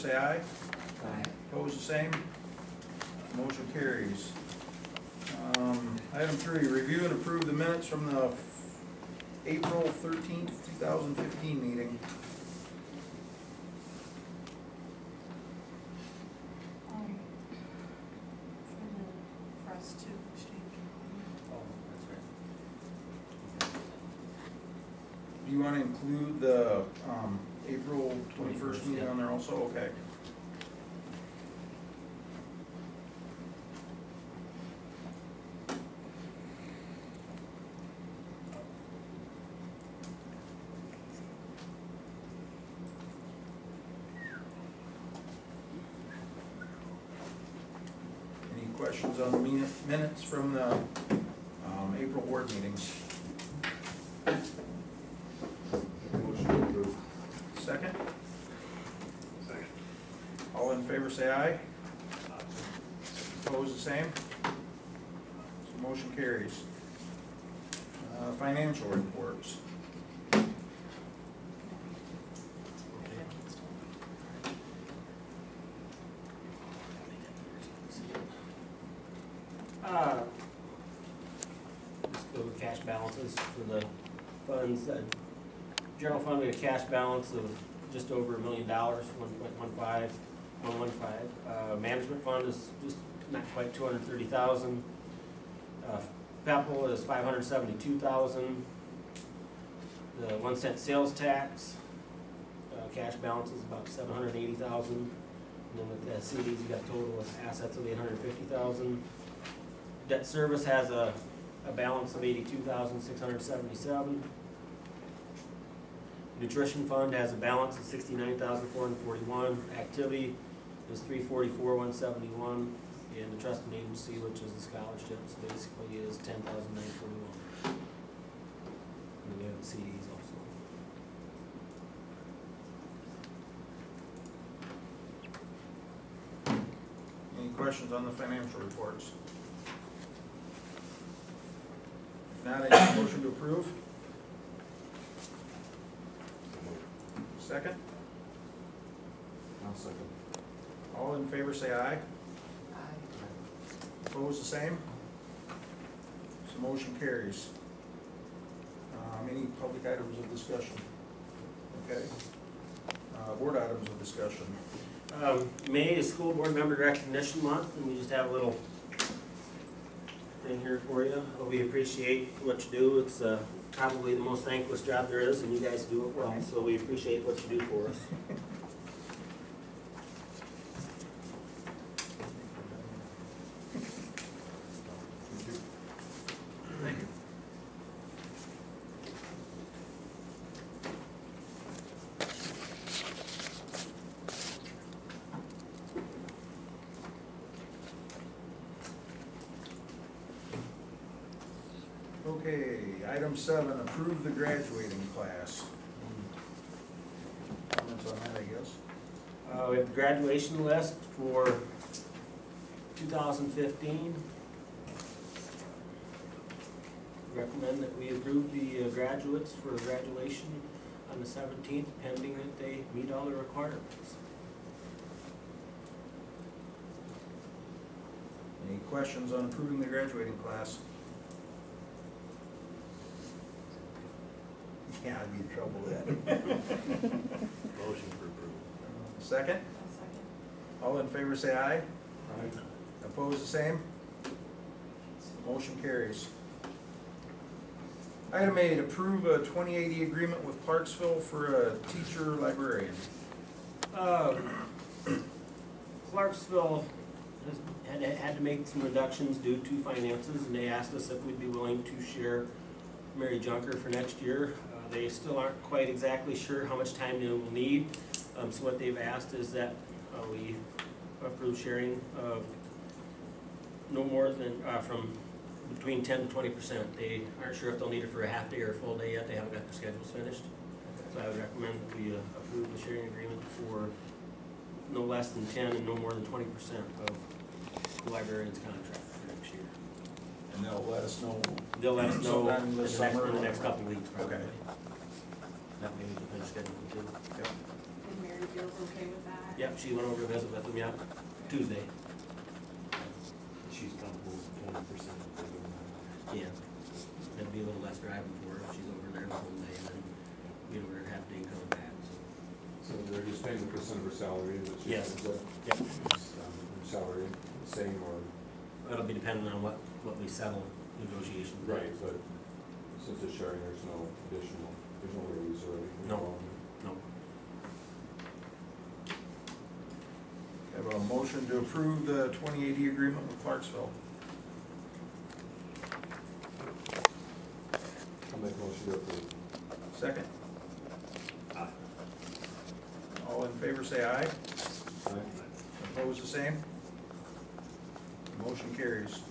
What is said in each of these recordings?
say aye. Aye. Opposed, the same. Motion carries. Item 3, review and approve the minutes from the April 13th, 2015 meeting. For us to exchange. Oh, that's right. Do you want to include the April 21st meeting yeah. on there also? Okay. Any questions on the minutes from the April board meetings? Motion approved. Second? Second. All in favor say aye. Opposed, the same. So motion carries. Financial reports. Just go with cash balances for the funds. General fund, we have a cash balance of just over $1 million, 1.15. Management fund is just not quite 230,000. Capital is 572,000. The 1 cent sales tax, cash balance is about 780,000. And then with the CDs, you got total assets of 850,000. Debt service has a balance of 82,677. Nutrition fund has a balance of 69,441. Activity is 344,171. And the trust and agency, which is the scholarships, basically is 10,941. And then we have the CDs also. Any questions on the financial reports? If not, I need a motion to approve. Second? I'll second. All in favor say aye. Opposed, the same. So motion carries. Any public items of discussion? Okay. Board items of discussion. May is School Board Member Recognition Month, and we just have a little thing here for you. We appreciate what you do. It's probably the most thankless job there is, and you guys do it well, so we appreciate what you do for us. Thank you. Okay, item 7, approve the graduating class. Comments on that, I guess? We have the graduation list for 2015. Recommend that we approve the graduates for graduation on the 17th, pending that they meet all the requirements. Any questions on approving the graduating class? Yeah, I'd be in trouble with that. Motion for approval. Second? All in favor say aye. Opposed, the same? Motion carries. Item 8, approve a 2080 agreement with Clarksville for a teacher librarian. Clarksville has had to make some reductions due to finances, and they asked us if we'd be willing to share Mary Junker for next year. They still aren't quite exactly sure how much time they will need, so what they've asked is that we approve sharing of no more than from between 10 to 20%. They aren't sure if they'll need it for a half day or a full day yet. They haven't got their schedules finished. So I would recommend that we approve the sharing agreement for no less than 10 and no more than 20% of the librarian's contract for next year. And they'll let us know. They'll let us know sometime in this the next, summer in the or next whatever. couple of weeks probably. Okay. That way we can finish scheduling too. Yep. And Mary Mary feels okay with that? Yep, she went over to visit with them, yeah, Tuesday. She's comfortable with 20%. Yeah. It'd be a little less driving for her if she's over there the whole day and then get over there half day and come back, so. So they're just paying the percent of her salary that she Yes. brings up? Yep. Her salary, the same or? It'll be dependent on what we settle negotiations. Right, but since it's sharing, there's no additional, there's no raise or anything? No. involved? No. Have a motion to approve the 2080 agreement with Clarksville. I'll make a motion to approve. Second. Aye. All in favor say aye. Aye. Opposed, the same? Motion carries.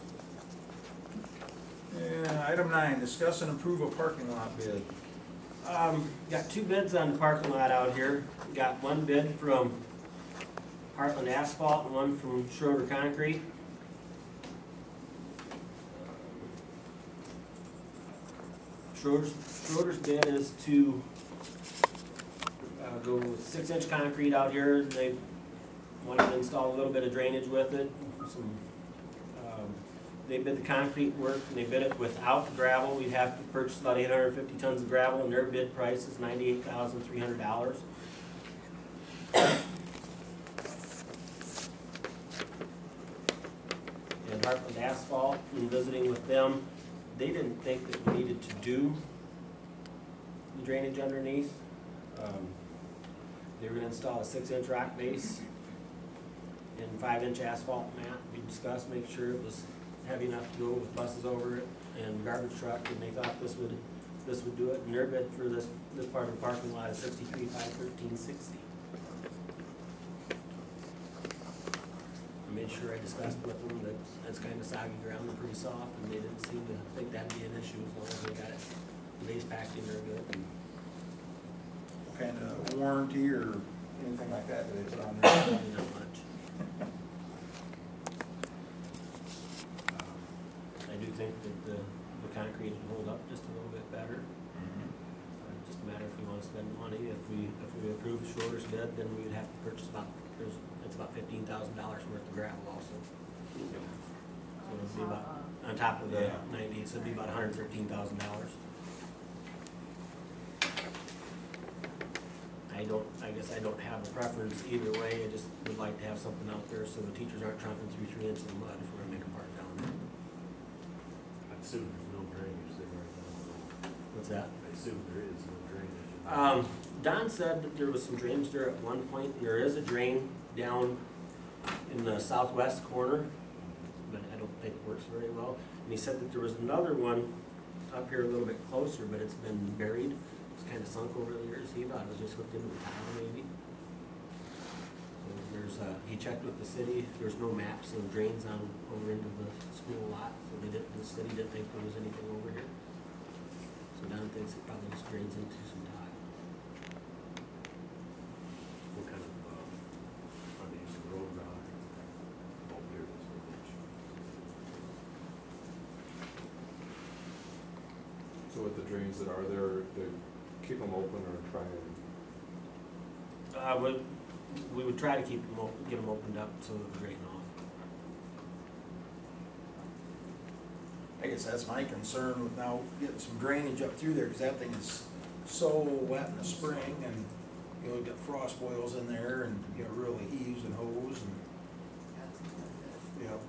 Item 9, discuss and approve a parking lot bid. Got two bids on the parking lot out here. Got one bid from Heartland Asphalt and one from Schroeder Concrete. Schroeder's bid is to go with 6-inch concrete out here. They wanted to install a little bit of drainage with it. They bid the concrete work and they bid it without the gravel. We'd have to purchase about 850 tons of gravel and their bid price is $98,300. And Heartland Asphalt, in visiting with them, they didn't think that we needed to do the drainage underneath. They were gonna install a 6-inch rock base and 5-inch asphalt mat. We discussed, make sure it was heavy enough to go with buses over it and garbage truck, and they thought this would do it. And their bid for this part of the parking lot is $63,513.60. I made sure I discussed with them that it's kind of soggy ground and pretty soft, and they didn't seem to think that'd be an issue as long as they got it base packed in there good. And What kind of warranty or anything like that do they put on there? probably not much. I do think that the concrete would hold up just a little bit better. Just a matter if we want to spend the money. If we approve the Schroeder's bid, then we would have to purchase it's about $15,000 worth of gravel also. So it'd be about, on top of the Yeah. 90, so it'd be about $113,000. I guess I don't have a preference either way. I just would like to have something out there so the teachers aren't tromping through 3 inches of mud if we're gonna make a park down there. I assume there's no drainage there right now. What's that? I assume there is no drainage. Don said that there was some drainage there at one point, and there is a drain down in the southwest corner, but I don't think it works very well. And he said that there was another one up here a little bit closer, but it's been buried. It's kind of sunk over the years. He thought it was just hooked into the tile maybe. So he checked with the city. There's no maps and drains on over into the school lot, so the city didn't think there was anything over here. So Don thinks it probably just drains into some tile. What kind of, are they using road rock? Oh, here it is, the ditch. So with the drains that are there, they keep them open or try and? We would try to keep them get them opened up so it would drain off. I guess that's my concern with now getting some drainage up through there, because that thing is so wet in the spring, and, you know, you've got frost boils in there, and, you know, really heaves and hoes, and, you know,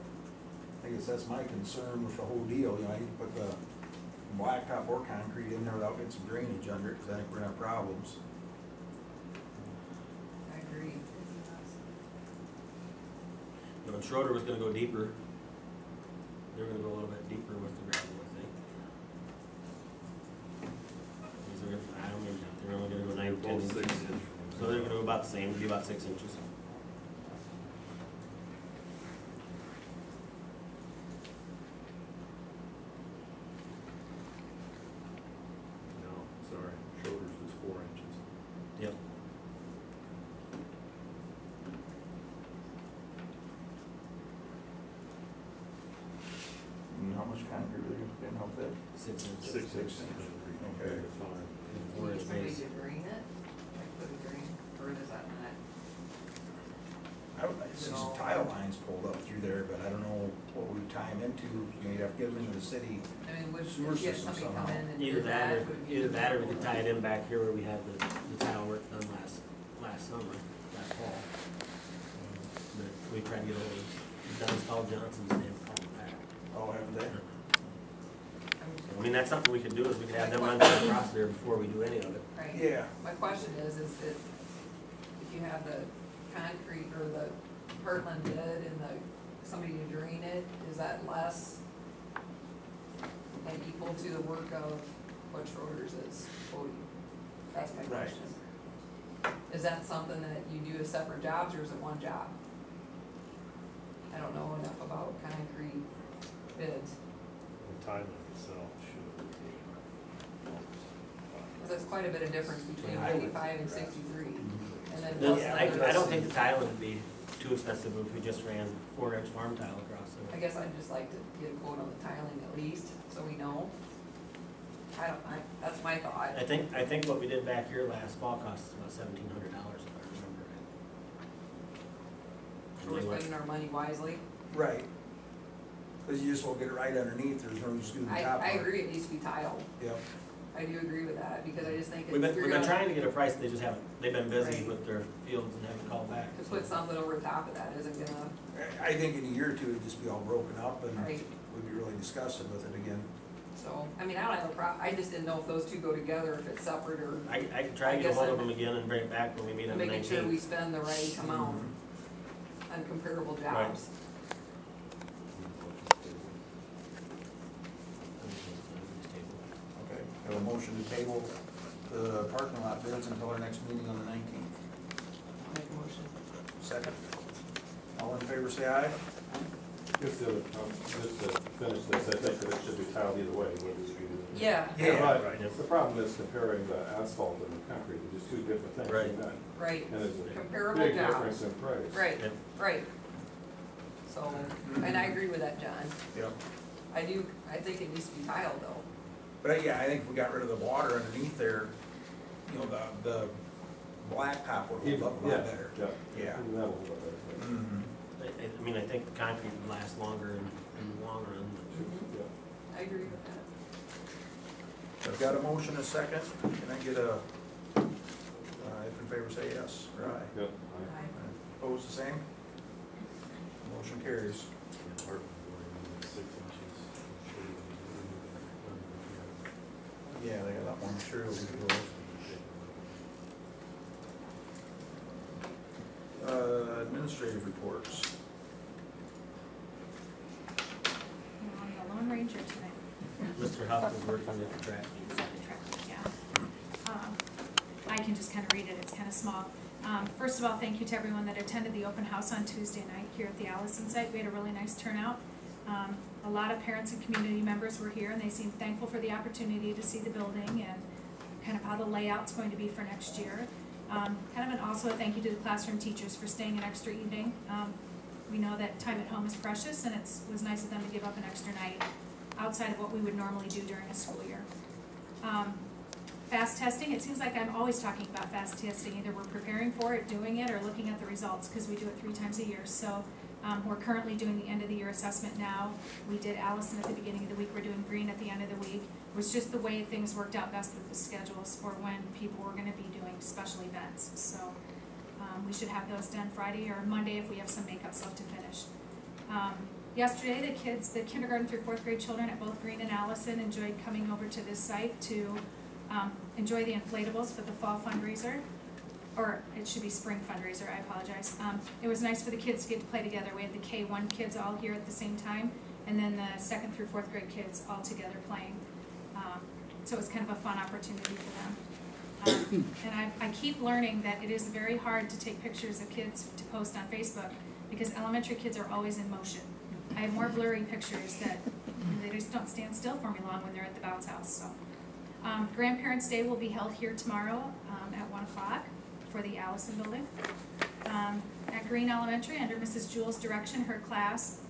I guess that's my concern with the whole deal, you know, I need to put the blacktop or concrete in there without getting some drainage under it, because I think we're gonna have problems. I agree. You know, and Schroeder was gonna go deeper. They were gonna go a little bit deeper with the gravel, I think. I don't remember, they were only gonna go 9, 10 Both 6 inches. inches. So they're gonna go about the same, it'd be about 6 inches. No, sorry, shoulders was 4 inches. Yep. And how much concrete are you putting, how thick? 6 inches. 6 Six inches. inches. Okay. Fine. Four inch Somebody base. to drain it, like put a drain, or is that not see it some all? tile lines pulled up through there, but I don't know what we tie them into. You know, you'd have to get them into the city. I mean, would Sewer you get system somebody come somehow. in and Either do that, that? or Would it be either that, or we doable? could tie it in back here where we had the tile work done last summer, last fall. But we tried to get over, Dennis called Johnson's, they haven't called back. Oh, haven't they? I mean, that's something we could do, is we could have them run across there before we do any of it. Right. Yeah. My question is that if you have the concrete or the Heartland bid and somebody to drain it, is that less and equal to the work of what Schroeder's is quoting? That's my Right. question. Is that something that you do as separate jobs, or is it one job? I don't know enough about concrete bids, The time itself should be. because that's quite a bit of difference between Yeah, I would 95 and think that. 63. And then Then, plus the I others. don't think the tile would be too expensive if we just ran 4-inch farm tile across I there. guess I'd just like to get a quote on the tiling at least, so we know. That's my thought. I think what we did back here last fall cost us about $1,700 if I remember So we're spending our money wisely. Right. Cause you just won't get it right underneath, there's no use doing the I top part. agree it needs to be tiled. Yep. I do agree with that, because I just think We've if been, you're we've been gonna, trying to get a price, they just haven't, they've been busy Right. with their fields and haven't called back. to put something over top of that isn't gonna, I think in a year or two, it'd just be all broken up and right, we'd be really disgusted with it again. so, I mean, I don't have a I just didn't know if those two go together, if it's separate, or I could try I to get guess one of I'm- them again and bring it back when we meet on the 19th. making sure we spend the right amount on comparable jobs. Okay, have a motion to table the parking lot bids until our next meeting on the 19th. Make a motion. Second. All in favor, say aye. Just to finish this, I think that it should be tiled either way, whether it's treated. Yeah, Yeah. But Right. the problem is comparing the asphalt and the concrete, they're just two different things. Right. and that- right, And there's a comparable big jobs. difference in price. Right, Yep. right. So, and I agree with that, John. Yep. I think it needs to be tiled though. But yeah, I think if we got rid of the water underneath there, you know, the blacktop would hold up a lot better. Yeah. Yeah. And that'll hold up better. Mhm. I mean, I think the concrete would last longer in the long run. Yeah. I agree with that. I've got a motion, a second. Can I get a, if in favor, say yes, or aye. Yep. Opposed, the same? Motion carries. Hard, 6 inches. Yeah, they got a lot more material to do. Administrative reports. I'm the Lone Ranger tonight. Mr. Huff is working at the track. He's at the track, yeah. I can just kind of read it, it's kind of small. First of all, thank you to everyone that attended the open house on Tuesday night here at the Allison site. We had a really nice turnout. A lot of parents and community members were here, and they seemed thankful for the opportunity to see the building and kind of how the layout's going to be for next year. Also a thank you to the classroom teachers for staying an extra evening. We know that time at home is precious, and it was nice of them to give up an extra night outside of what we would normally do during a school year. Fast testing, it seems like I'm always talking about fast testing. Either we're preparing for it, doing it, or looking at the results, because we do it 3 times a year. So we're currently doing the end of the year assessment now. We did Allison at the beginning of the week, we're doing Green at the end of the week. It was just the way things worked out best with the schedules for when people were gonna be doing special events. So we should have those done Friday or Monday if we have some makeups left to finish. Yesterday, the kindergarten through 4th grade children at both Green and Allison enjoyed coming over to this site to enjoy the inflatables for the fall fundraiser, or it should be spring fundraiser, I apologize. It was nice for the kids to get to play together. We had the K1 kids all here at the same time, and then the 2nd through 4th grade kids all together playing. So it was kind of a fun opportunity for them. And I keep learning that it is very hard to take pictures of kids to post on Facebook, because elementary kids are always in motion. I have more blurry pictures that they just don't stand still for me long when they're at the bounce house. So, Grandparents' Day will be held here tomorrow at 1 o'clock for the Allison building. At Green Elementary, under Mrs. Jewell's direction, her class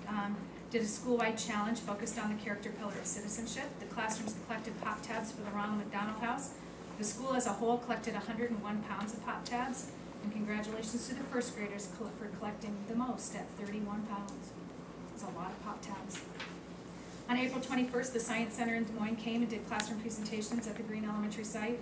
did a school-wide challenge focused on the character pillar of citizenship. The classrooms collected pop tabs for the Ronald McDonald House. The school as a whole collected 101 pounds of pop tabs. And congratulations to the first graders for collecting the most at 31 pounds. It's a lot of Pop-Tarts. On April 21st, the Science Center in Des Moines came and did classroom presentations at the Green Elementary site.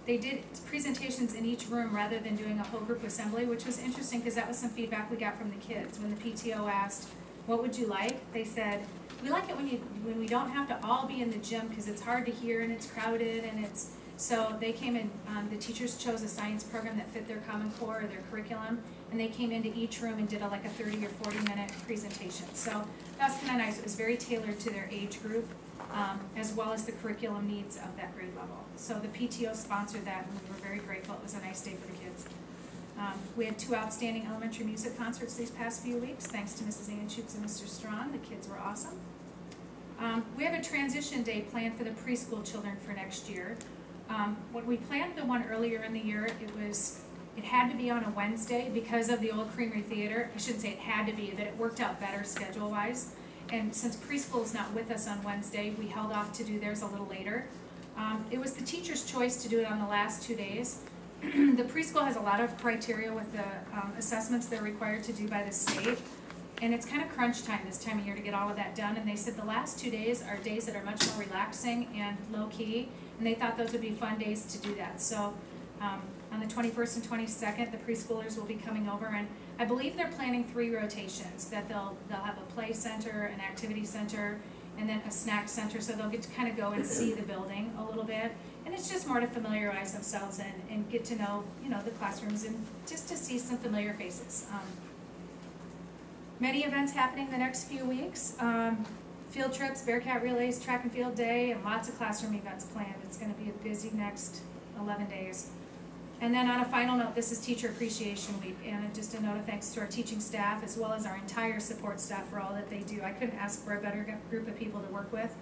They did presentations in each room rather than doing a whole group assembly, which was interesting because that was some feedback we got from the kids. When the PTO asked, what would you like? They said, we like it when we don't have to all be in the gym because it's hard to hear and it's crowded and it's, so they came in, the teachers chose a science program that fit their Common Core or their curriculum, and they came into each room and did like a 30 or 40-minute presentation. So that was kind of nice. It was very tailored to their age group, as well as the curriculum needs of that grade level. So the PTO sponsored that, and we were very grateful. It was a nice day for the kids. We had 2 outstanding elementary music concerts these past few weeks, thanks to Mrs. Anschutz and Mr. Strong. The kids were awesome. We have a transition day planned for the preschool children for next year. When we planned the one earlier in the year, it had to be on a Wednesday because of the old Creamery Theater. I shouldn't say it had to be, but it worked out better schedule-wise. And since preschool is not with us on Wednesday, we held off to do theirs a little later. It was the teacher's choice to do it on the last 2 days. The preschool has a lot of criteria with the assessments they're required to do by the state. And it's kind of crunch time this time of year to get all of that done. And they said the last 2 days are days that are much more relaxing and low-key. And they thought those would be fun days to do that. So on the 21st and 22nd, the preschoolers will be coming over. And I believe they're planning 3 rotations, that they'll have a play center, an activity center, and then a snack center. So they'll get to kind of go and see the building a little bit. And it's just more to familiarize themselves and get to know, the classrooms and just to see some familiar faces. Many events happening the next few weeks. Field trips, Bearcat relays, track and field day, and lots of classroom events planned. It's going to be a busy next 11 days. And then on a final note, this is Teacher Appreciation Week, and just a note of thanks to our teaching staff as well as our entire support staff for all that they do. I couldn't ask for a better group of people to work with.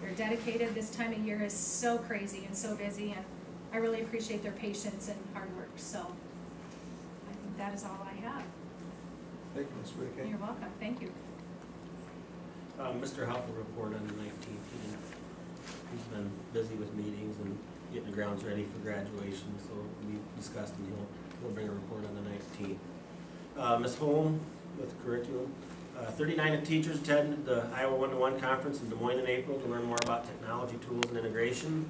They're dedicated. This time of year is so crazy and so busy, and I really appreciate their patience and hard work. So I think that is all I have. Thank you, Ms. Whitaker. You're welcome. Thank you. Mr. Huff will report on the 19th. He's been busy with meetings and getting the grounds ready for graduation, so we discussed and he'll bring a report on the 19th. Ms. Holm with curriculum. 39 teachers attended the Iowa One-to-One Conference in Des Moines in April to learn more about technology tools and integration.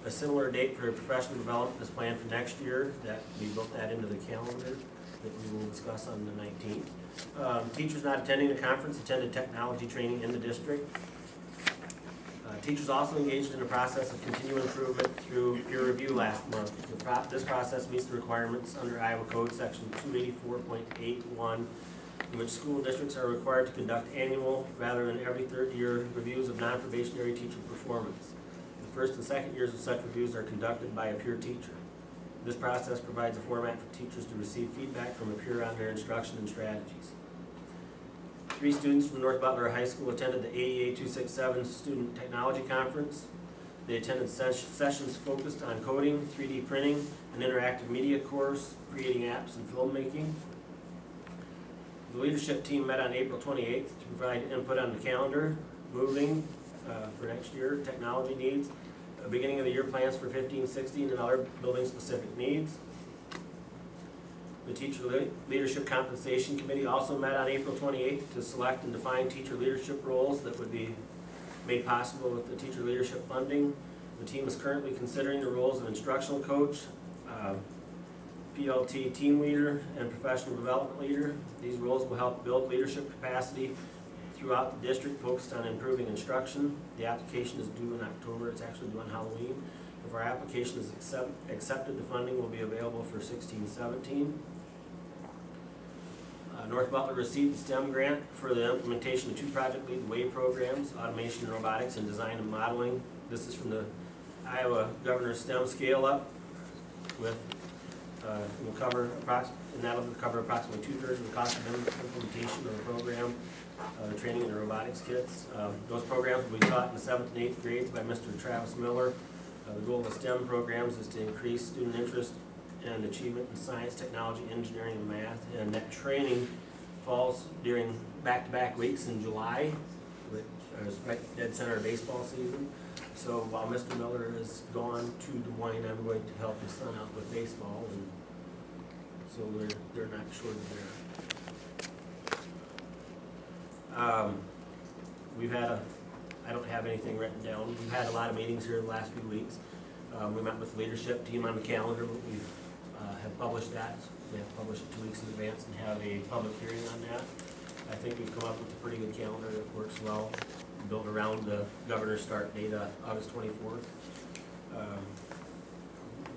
A similar date for professional development is planned for next year. That we built that into the calendar that we will discuss on the 19th. Teachers not attending the conference attended technology training in the district. Teachers also engaged in the process of continual improvement through peer review last month. This process meets the requirements under Iowa Code Section 284.81, in which school districts are required to conduct annual rather than every third year reviews of non-probationary teacher performance. The first and second years of such reviews are conducted by a peer teacher. This process provides a format for teachers to receive feedback from a peer on their instruction and strategies. 3 students from North Butler High School attended the AEA 267 Student Technology Conference. They attended sessions focused on coding, 3D printing, an interactive media course, creating apps, and filmmaking. The leadership team met on April 28th to provide input on the calendar, moving for next year, technology needs, beginning of the year plans for 15-16, and other building-specific needs. The Teacher Leadership Compensation Committee also met on April 28th to select and define teacher leadership roles that would be made possible with the teacher leadership funding. The team is currently considering the roles of instructional coach, PLT team leader, and professional development leader. These roles will help build leadership capacity throughout the district focused on improving instruction. The application is due in October. It's actually due on Halloween. If our application is accepted, the funding will be available for 16-17. North Butler received a STEM grant for the implementation of 2 Project Lead the Way programs, automation and robotics, and design and modeling. This is from the Iowa Governor's STEM Scale Up, with will cover approximately 2/3 of the cost of implementation of the program, the training and the robotics kits. Those programs will be taught in the 7th and 8th grades by Mr. Travis Miller. The goal of the STEM programs is to increase student interest and achievement in science, technology, engineering, and math. And that training falls during back-to-back weeks in July, which is right dead center of baseball season. So while Mr. Miller is gone to Des Moines, I'm going to help his son out with baseball, and so they're not short of there. We've had I don't have anything written down. We've had a lot of meetings here the last few weeks. We met with the leadership team on the calendar, but we have published that. We have published it 2 weeks in advance and have a public hearing on that. I think we've come up with a pretty good calendar that works well, built around the governor's start date, August 24th.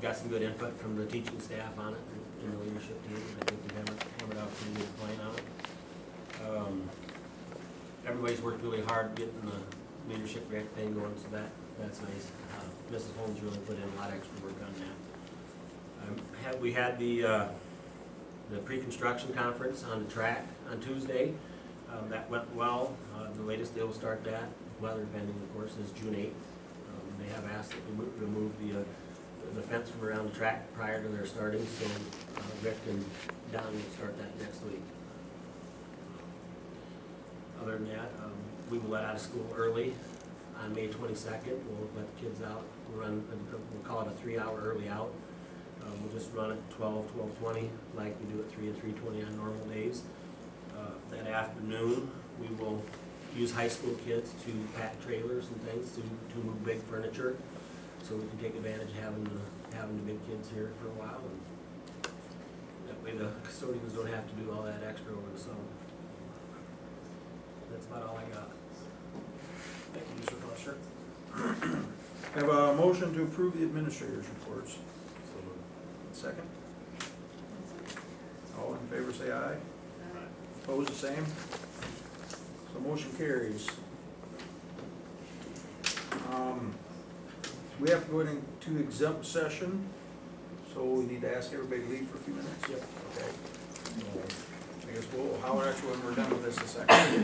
Got some good input from the teaching staff on it and the leadership team. I think we've hammered out a pretty good plan on it. Everybody's worked really hard getting the leadership grant thing going, so that's nice. Mrs. Holmes really put in a lot of extra work on that. We had the pre-construction conference on the track on Tuesday. That went well. The latest they will start that, weather pending of course, is June 8th. They have asked that we remove the fence from around the track prior to their starting, so Rick and Don will start that next week. Other than that, we will let out of school early on May 22nd. We'll let the kids out. We'll call it a 3-hour early out. We'll just run at 12, 12:20 like we do at 3 and 3:20 on normal days. That afternoon, we will use high school kids to pack trailers and things to move big furniture, so we can take advantage of having the big kids here for a while, and that way the custodians don't have to do all that extra over the summer. That's about all I got. Thank you, Mr. Foster. I have a motion to approve the administrator's reports. So moved. Second. All in favor say aye. Opposed, the same. So motion carries. We have to go into exempt session, so we need to ask everybody to leave for a few minutes. Yep. Okay. I guess we'll holler at you when we're done with this in a second.